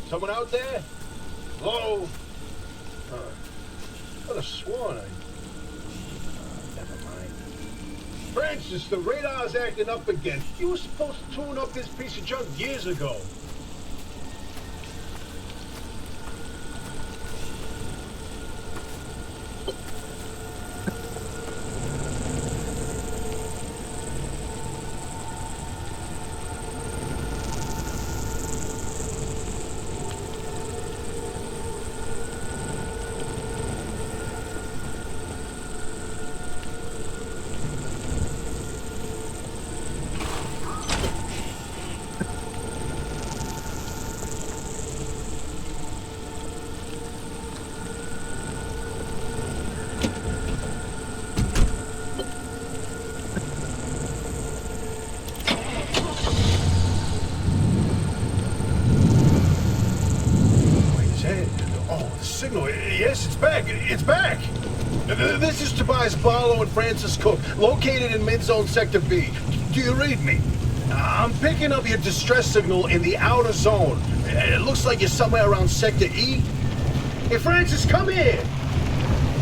Someone out there? Hello? I could have sworn never mind. Francis, the radar's acting up again. You were supposed to tune up this piece of junk years ago. Signal. Yes, it's back. It's back. This is Tobias Barlow and Francis Cook, located in mid-zone Sector B. Do you read me? I'm picking up your distress signal in the outer zone. It looks like you're somewhere around Sector E. Hey, Francis, come here.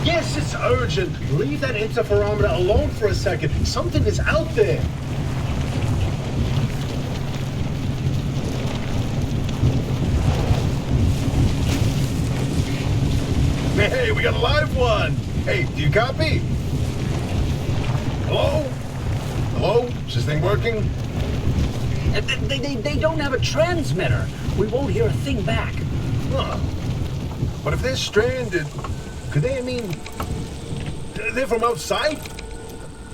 Yes, it's urgent. Leave that interferometer alone for a second. Something is out there. Hey, we got a live one. Hey, do you copy? Hello? Hello? Is this thing working? They don't have a transmitter. We won't hear a thing back. Huh. But if they're stranded, could they, they're from outside?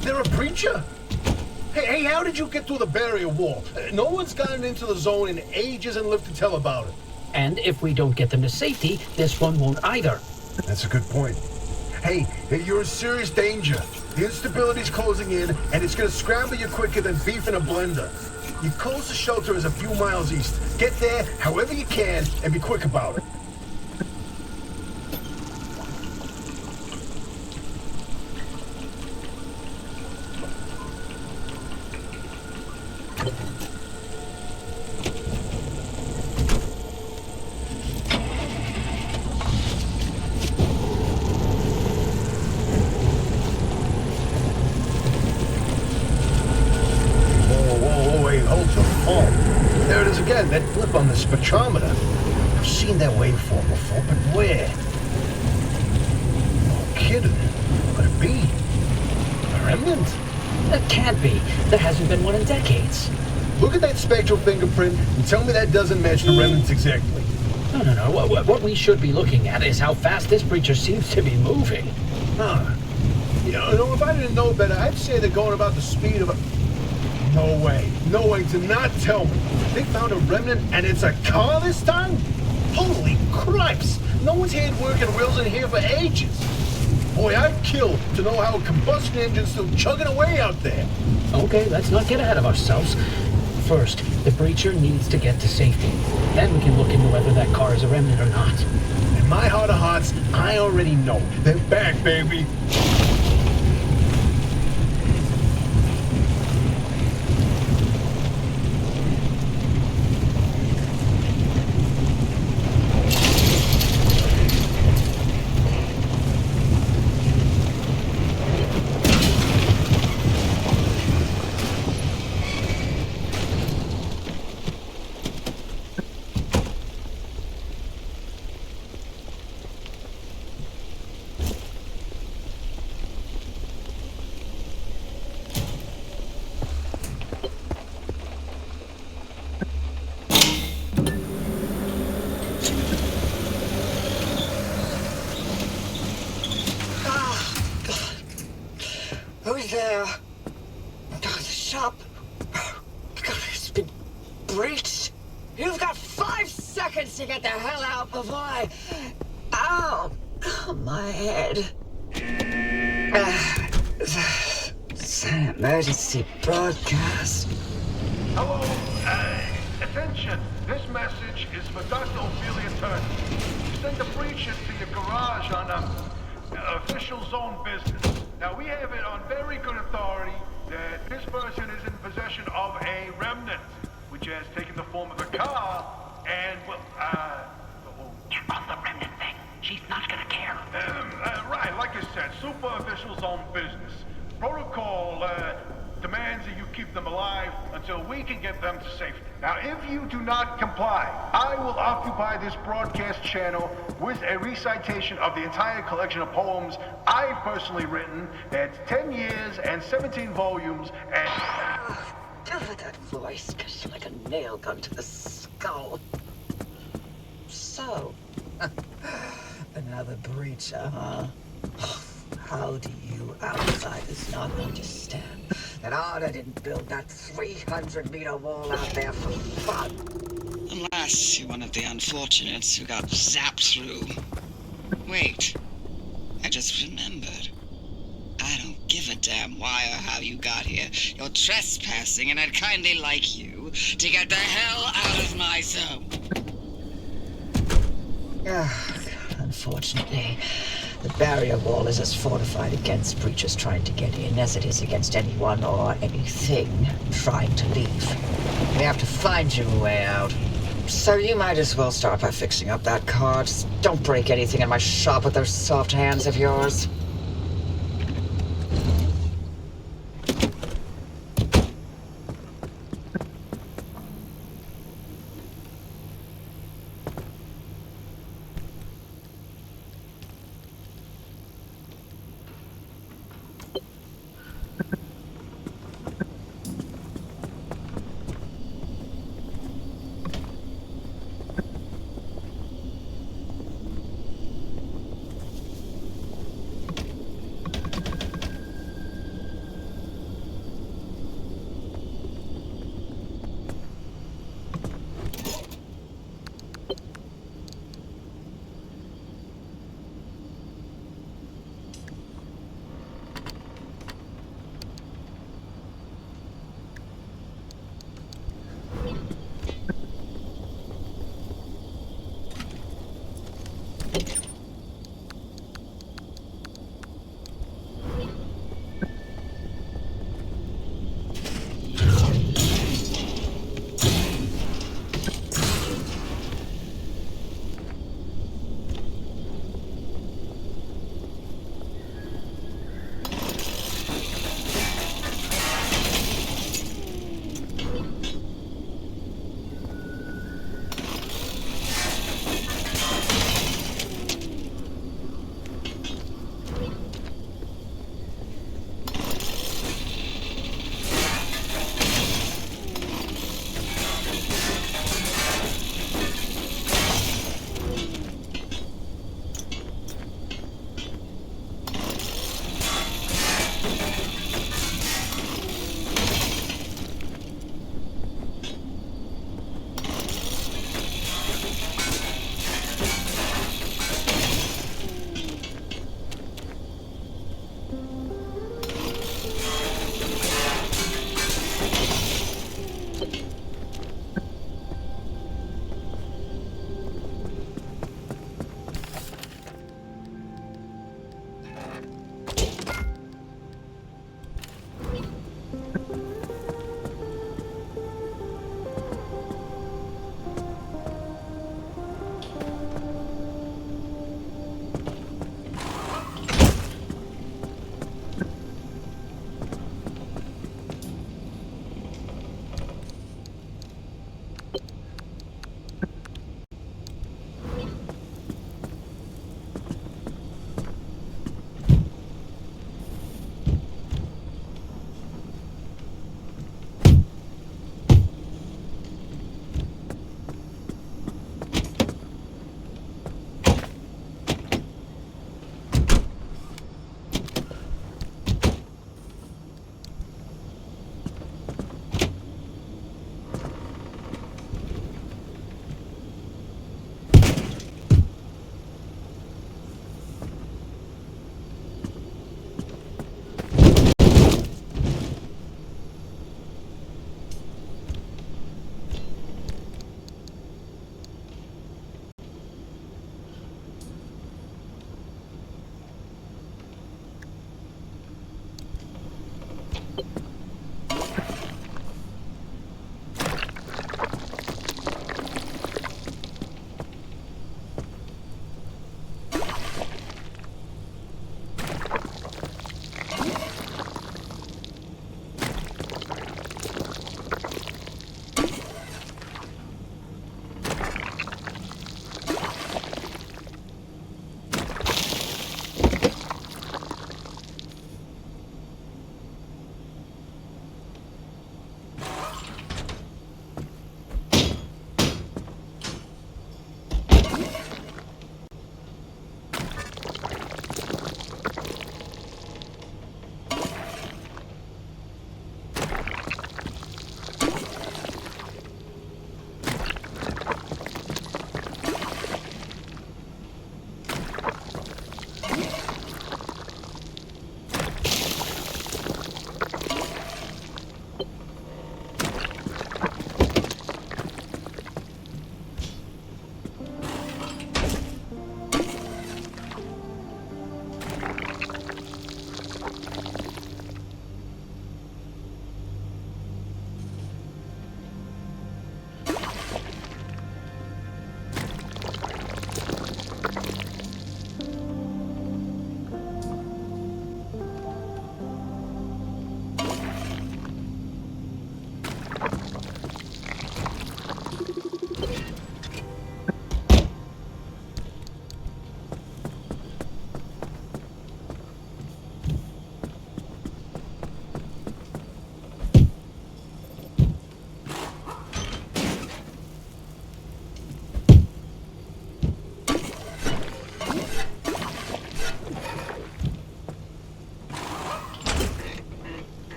They're a preacher? Hey, how did you get through the barrier wall? No one's gotten into the zone in ages and lived to tell about it. And if we don't get them to safety, this one won't either. That's a good point. Hey, you're in serious danger. The instability's closing in, and it's gonna scramble you quicker than beef in a blender. Your closest shelter is a few miles east. Get there however you can, and be quick about it. There it is again, that blip on the spectrometer. I've seen that waveform before, but where? No kidding. Could it be? A remnant? That can't be. There hasn't been one in decades. Look at that spectral fingerprint and tell me that doesn't match the remnants exactly. No. What we should be looking at is how fast this creature seems to be moving. Huh. You know, if I didn't know better, I'd say they're going about the speed of a... No way. No way. Do not tell me. They found a remnant and it's a car this time? Holy cripes! No one's had working wheels in here for ages. Boy, I'd kill to know how a combustion engine's still chugging away out there. Okay, let's not get ahead of ourselves. First, the breacher needs to get to safety. Then we can look into whether that car is a remnant or not. In my heart of hearts, I already know. They're back, baby. Who's there? The shop. God, it's been breached. You've got 5 seconds to get the hell out before I... Ow! My head. It's an emergency broadcast. Hello, attention. This message is for Dr. Ophelia Turner. Send a breach into your garage on official zone business. Now, we have it on very good authority that this person is in possession of a remnant, which has taken the form of a car and, well, until we can get them to safety. Now, if you do not comply, I will occupy this broadcast channel with a recitation of the entire collection of poems I've personally written. That's 10 years and 17 volumes and... Over that voice, cuts you like a nail gun to the skull. So, another breacher, huh? How do you outsiders not understand that Arda didn't build that 300-meter wall out there for fun? Unless you're one of the unfortunates who got zapped through. Wait, I just remembered. I don't give a damn why or how you got here. You're trespassing, and I'd kindly like you to get the hell out of my zone. Unfortunately, the barrier wall is as fortified against breachers trying to get in as it is against anyone or anything trying to leave. We have to find you a way out. So you might as well start by fixing up that car. Just don't break anything in my shop with those soft hands of yours.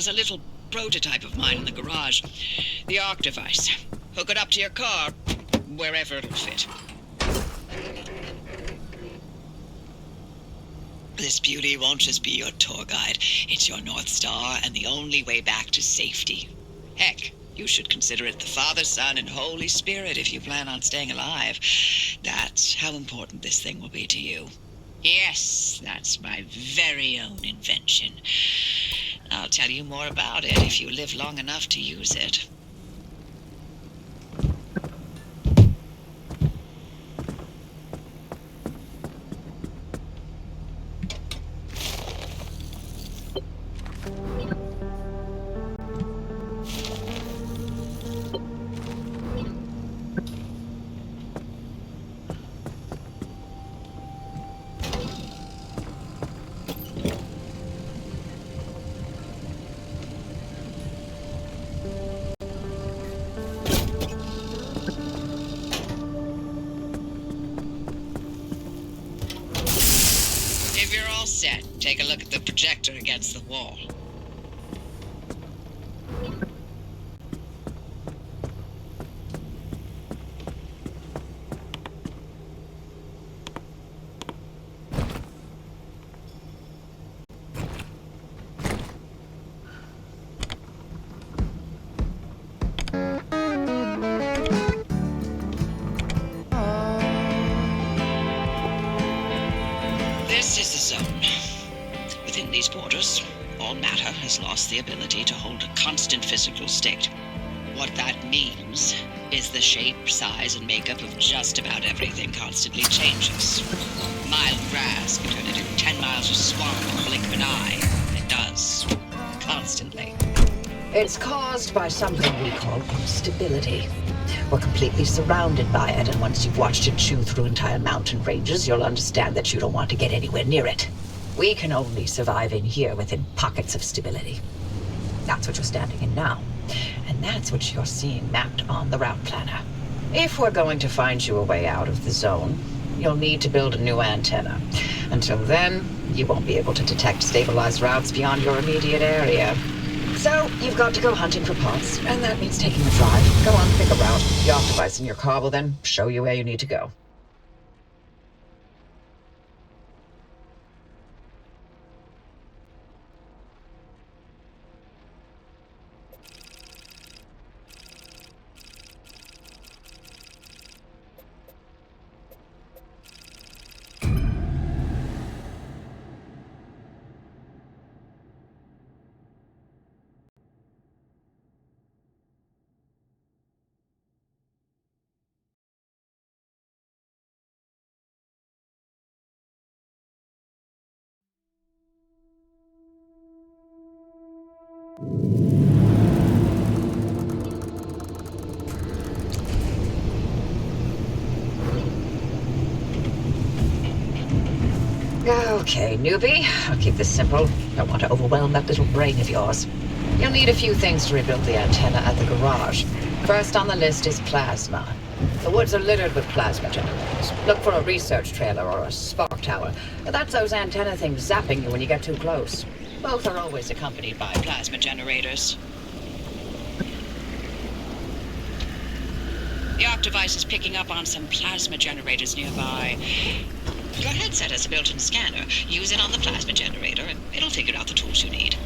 There's a little prototype of mine in the garage. The Arc device. Hook it up to your car, wherever it'll fit. This beauty won't just be your tour guide. It's your North Star and the only way back to safety. Heck, you should consider it the Father, Son, and Holy Spirit if you plan on staying alive. That's how important this thing will be to you. Yes, that's my very own invention. I'll tell you more about it if you live long enough to use it. Take a look at the projector against the wall. This is the zone. Within these borders, all matter has lost the ability to hold a constant physical state. What that means is the shape, size, and makeup of just about everything constantly changes. A mile of grass can turn into 10 miles of swamp in the blink of an eye. It does. Constantly. It's caused by something we call instability. We're completely surrounded by it, and once you've watched it chew through entire mountain ranges, you'll understand that you don't want to get anywhere near it. We can only survive in here within pockets of stability. That's what you're standing in now. And that's what you're seeing mapped on the route planner. If we're going to find you a way out of the zone, you'll need to build a new antenna. Until then, you won't be able to detect stabilized routes beyond your immediate area. So, you've got to go hunting for parts, and that means taking the drive. Go on, pick a route. The Arc device in your car will then show you where you need to go. Okay, newbie. I'll keep this simple. Don't want to overwhelm that little brain of yours. You'll need a few things to rebuild the antenna at the garage. First on the list is plasma. The woods are littered with plasma generators. Look for a research trailer or a spark tower. That's those antenna things zapping you when you get too close. Both are always accompanied by Plasma generators. The Arc device is picking up on some plasma generators nearby. Your headset has a built-in scanner. Use it on the plasma generator, and it'll figure out the tools you need.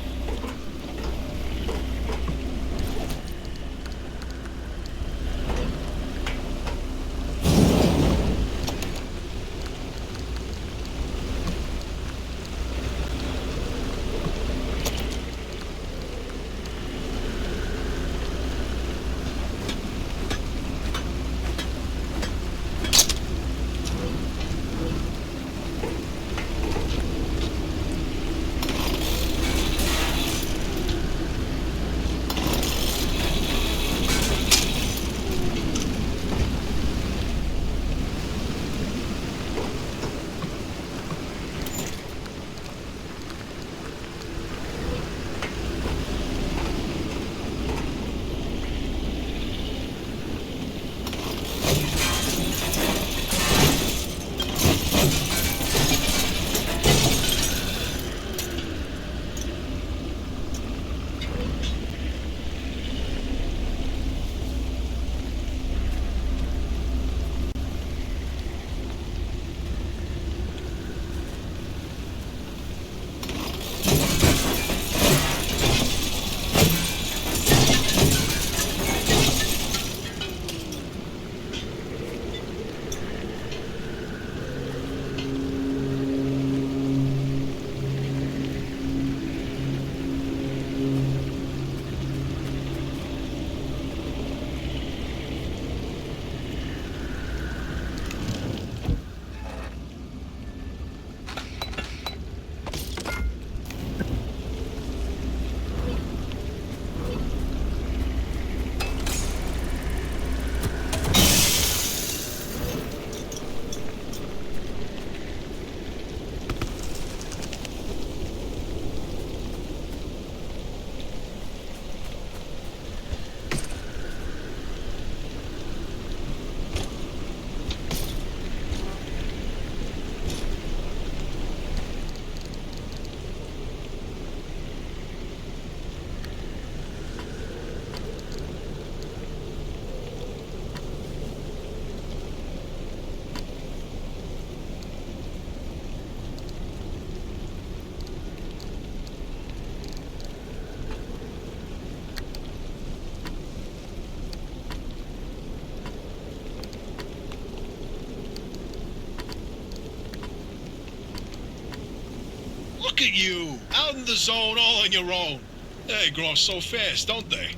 Look at you, out in the zone all on your own. They grow up so fast, don't they?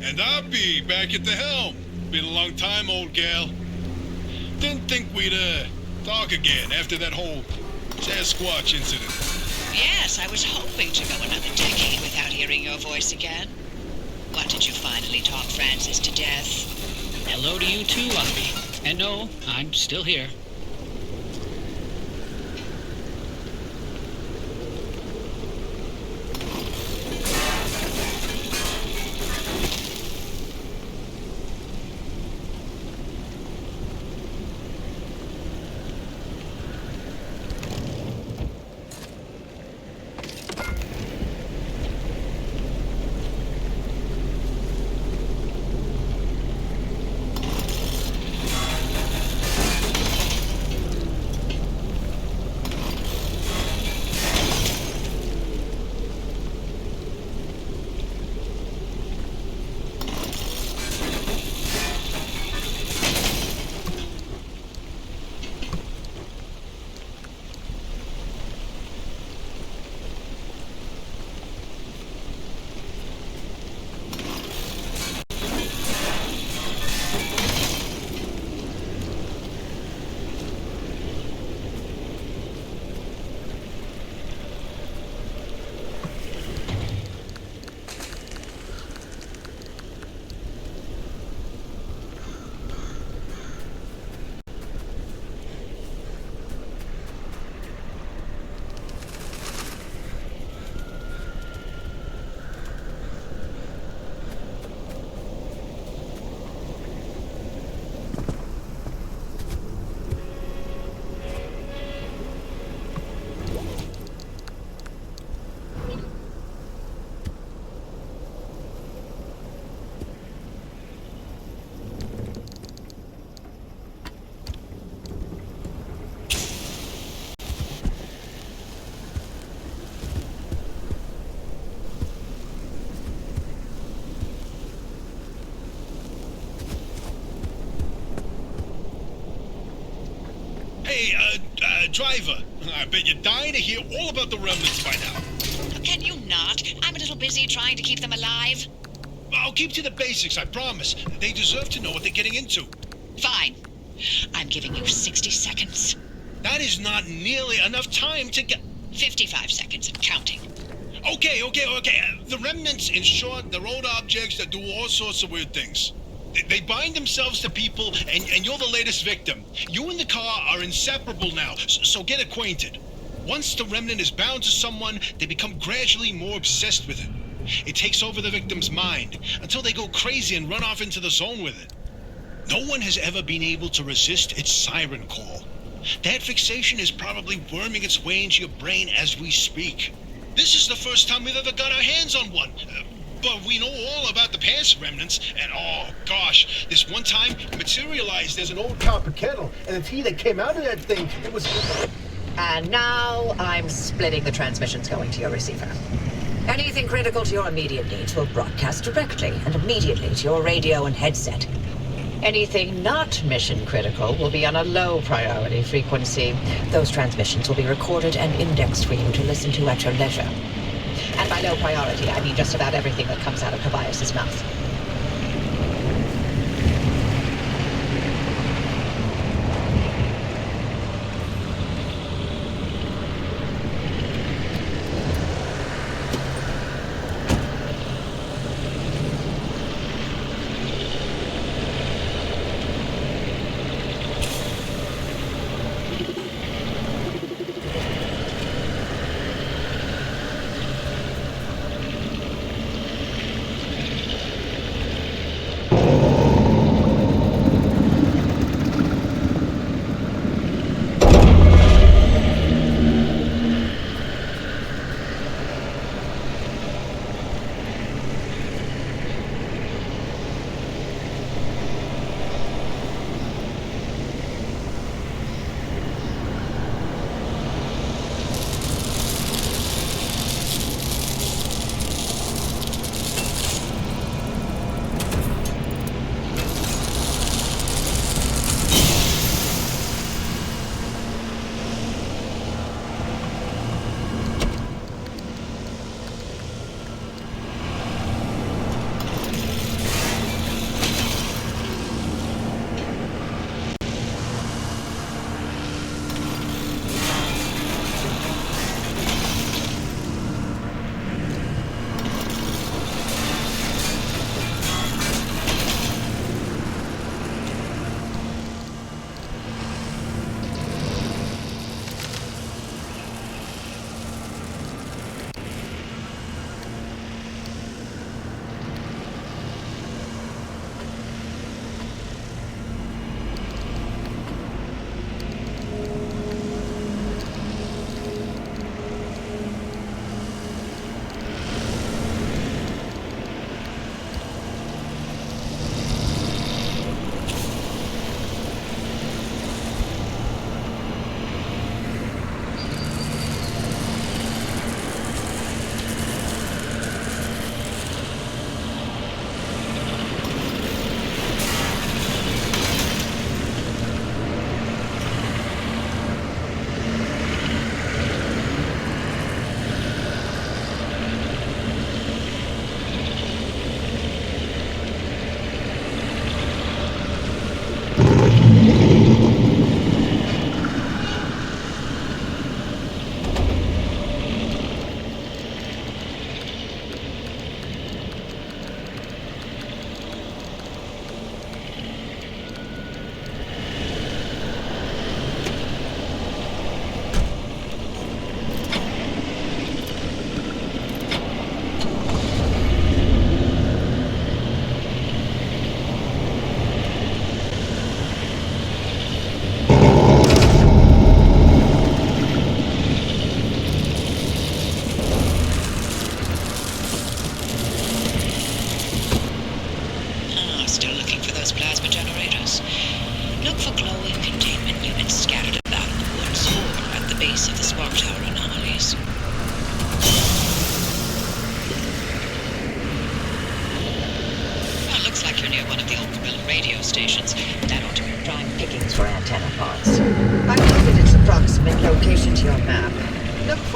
And I'll be back at the helm. Been a long time, old gal. Didn't think we'd, talk again after that whole Sasquatch incident. Yes, I was hoping to go another decade without hearing your voice again. What, did you finally talk Francis to death? Hello to you too, Abby. And no, I'm still here. Hey, driver, I bet you're dying to hear all about the remnants by now. Can you not? I'm a little busy trying to keep them alive. I'll keep to the basics, I promise. They deserve to know what they're getting into. Fine. I'm giving you 60 seconds. That is not nearly enough time to get... 55 seconds and counting. Okay. The remnants, in short, they're old objects that do all sorts of weird things. They bind themselves to people, and you're the latest victim. You and the car are inseparable now, so get acquainted. Once the remnant is bound to someone, they become gradually more obsessed with it. It takes over the victim's mind, until they go crazy and run off into the zone with it. No one has ever been able to resist its siren call. That fixation is probably worming its way into your brain as we speak. This is the first time we've ever got our hands on one. But we know all about the past remnants, and oh gosh, this one time materialized as an old Copper kettle, and the tea that came out of that thing, it was... And now I'm splitting the transmissions going to your receiver. Anything critical to your immediate needs will broadcast directly and immediately to your radio and headset. Anything not mission critical will be on a low priority frequency. Those transmissions will be recorded and indexed for you to listen to at your leisure. And by low priority, I mean just about everything that comes out of Tobias's mouth.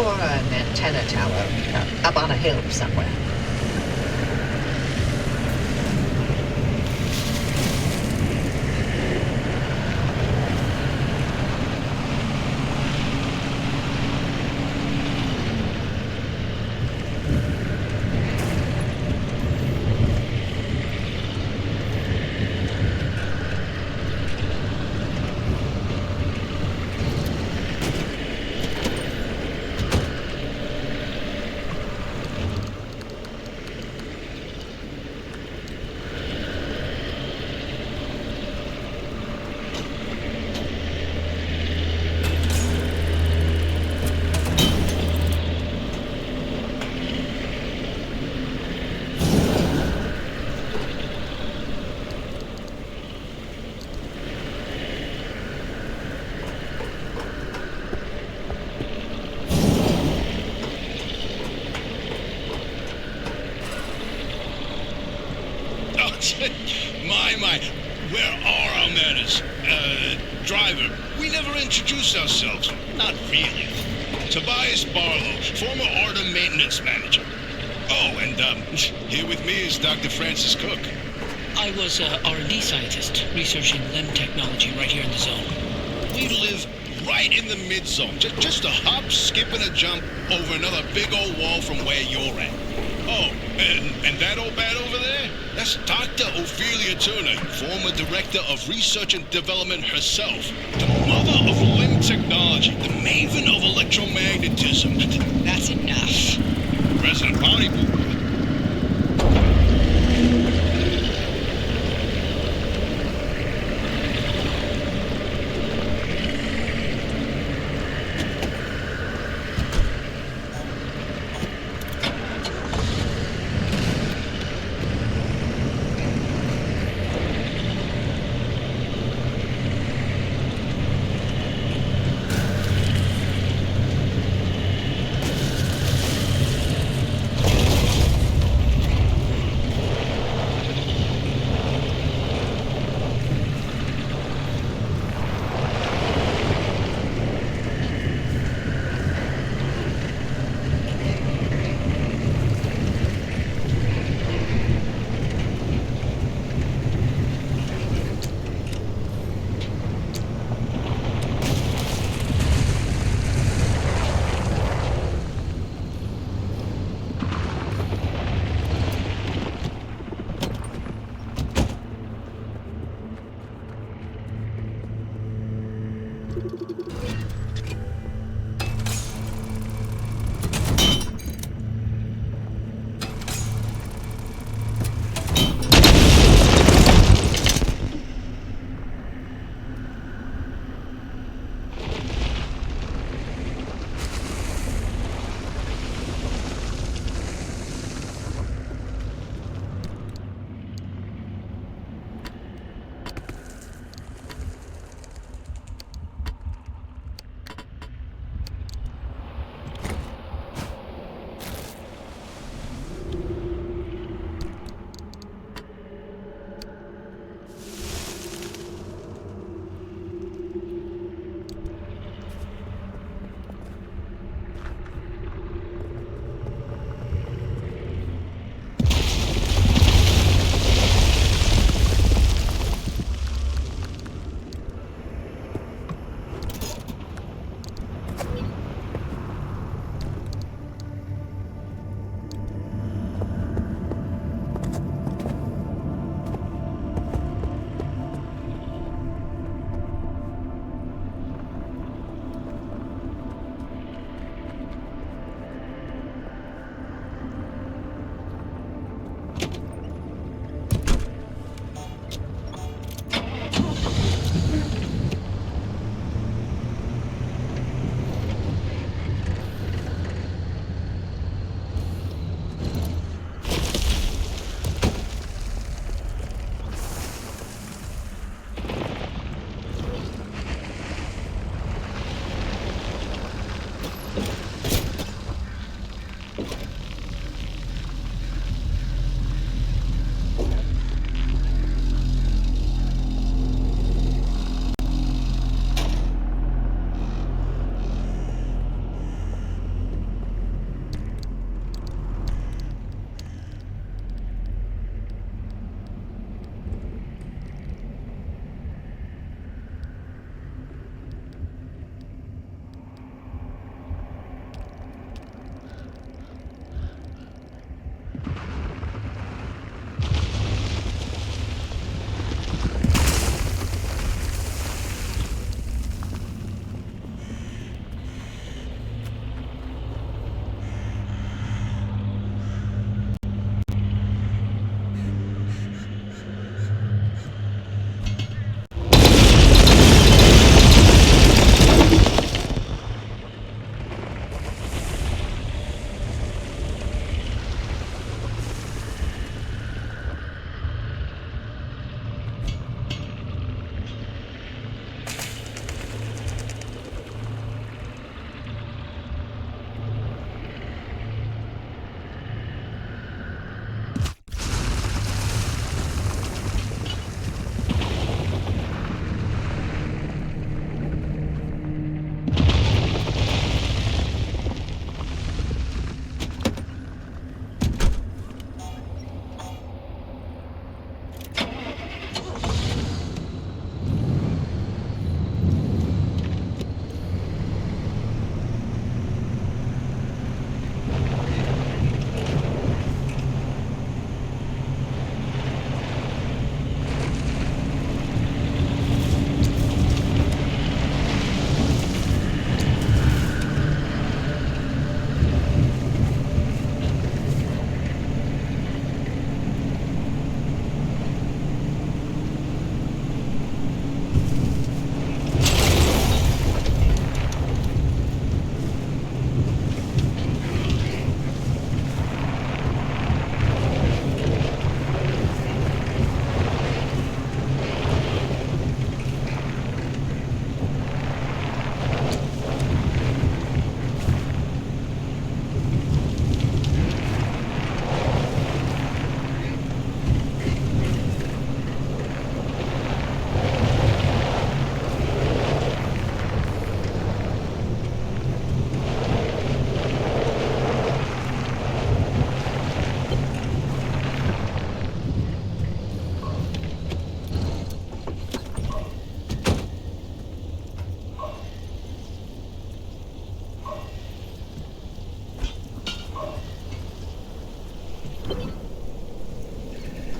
or an antenna tower up on a hill somewhere. My, where are our manners? Driver, we never introduced ourselves. Not really. Tobias Barlow, former Artem maintenance manager. Oh, and, here with me is Dr. Francis Cook. I was a R&D scientist researching LEM technology right here in the zone. We live right in the mid-zone. Just a hop, skip, and a jump over another big old wall from where you're at. Oh, and that old bat over there? That's Dr. Ophelia Turner, former director of research and development herself. The mother of LEM technology, the maven of electromagnetism. That's enough. President Pontypool.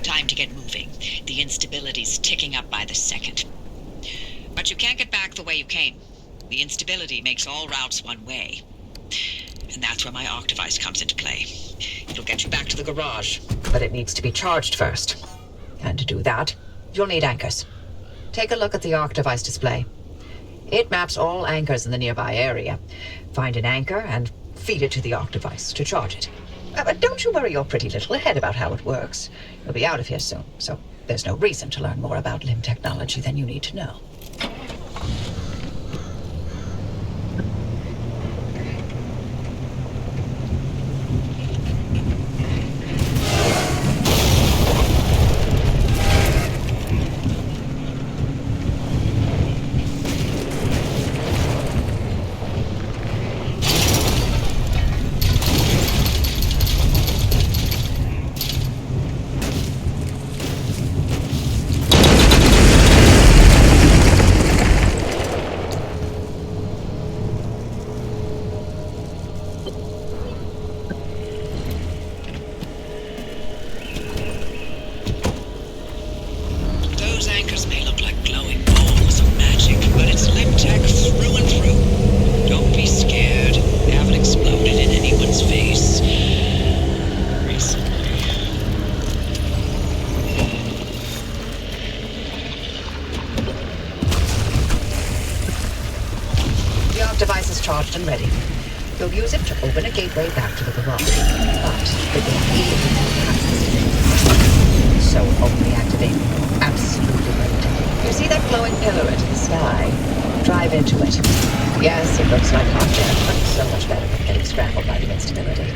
Time to get moving. The instability's ticking up by the second. But you can't get back the way you came. The instability makes all routes one way. And that's where my Octavice comes into play. It'll get you back to the garage, but it needs to be charged first. And to do that, you'll need anchors. Take a look at the Octavice display. It maps all anchors in the nearby area. Find an anchor and feed it to the Octavice to charge it. But don't you worry your pretty little head about how it works. You'll be out of here soon, so there's no reason to learn more about limb technology than you need to know. Those anchors may look like glowing balls of magic, but it's limb tech through and through. Don't be scared. They haven't exploded in anyone's face recently. The Octavice is charged and ready. You'll use it to open a gateway back to the garage, but it will immediately have access. So only activate absolutely right. You see that glowing pillar into the sky? Drive into it. Yes, it looks like hot jet, but so much better than getting scrambled by the instability.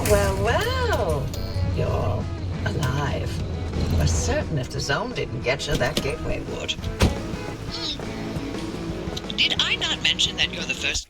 Well, you're alive. We're certain if the zone didn't get you, that gateway would. Did I not mention that you're the first